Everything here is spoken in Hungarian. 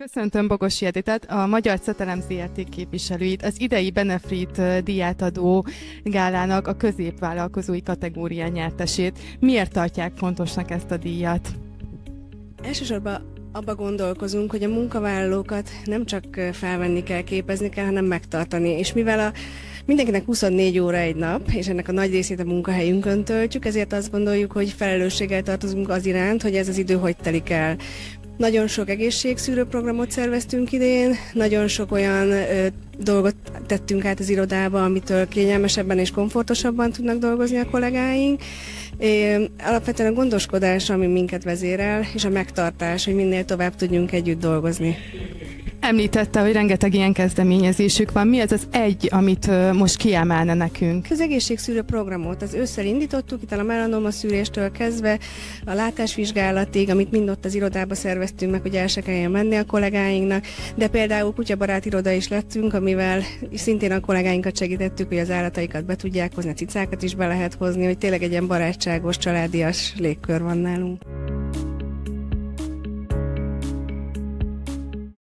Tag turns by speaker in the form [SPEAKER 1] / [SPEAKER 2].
[SPEAKER 1] Köszöntöm Bogosi Editet, a Magyar Cetelem Zrt. Képviselőit, az idei Benefit díjátadó gálának a középvállalkozói kategória nyertesét. Miért tartják fontosnak ezt a díjat?
[SPEAKER 2] Elsősorban abba gondolkozunk, hogy a munkavállalókat nem csak felvenni kell, képezni kell, hanem megtartani. És mivel mindenkinek 24 óra egy nap, és ennek a nagy részét a munkahelyünkön töltjük, ezért azt gondoljuk, hogy felelősséggel tartozunk az iránt, hogy ez az idő hogy telik el. Nagyon sok egészségszűrő programot szerveztünk idén, nagyon sok olyan dolgot tettünk át az irodába, amitől kényelmesebben és komfortosabban tudnak dolgozni a kollégáink. Alapvetően a gondoskodás, ami minket vezérel, és a megtartás, hogy minél tovább tudjunk együtt dolgozni.
[SPEAKER 1] Említette, hogy rengeteg ilyen kezdeményezésük van. Mi az az egy, amit most kiemelne nekünk?
[SPEAKER 2] Az egészségszűrő programot az ősszel indítottuk, itt a melanoma szűréstől kezdve a látásvizsgálatig, amit mind ott az irodába szerveztünk meg, hogy el se kelljen menni a kollégáinknak, de például kutyabarát iroda is lettünk, amivel szintén a kollégáinkat segítettük, hogy az állataikat be tudják hozni, a cicákat is be lehet hozni, hogy tényleg egy ilyen barátságos, családias légkör van nálunk.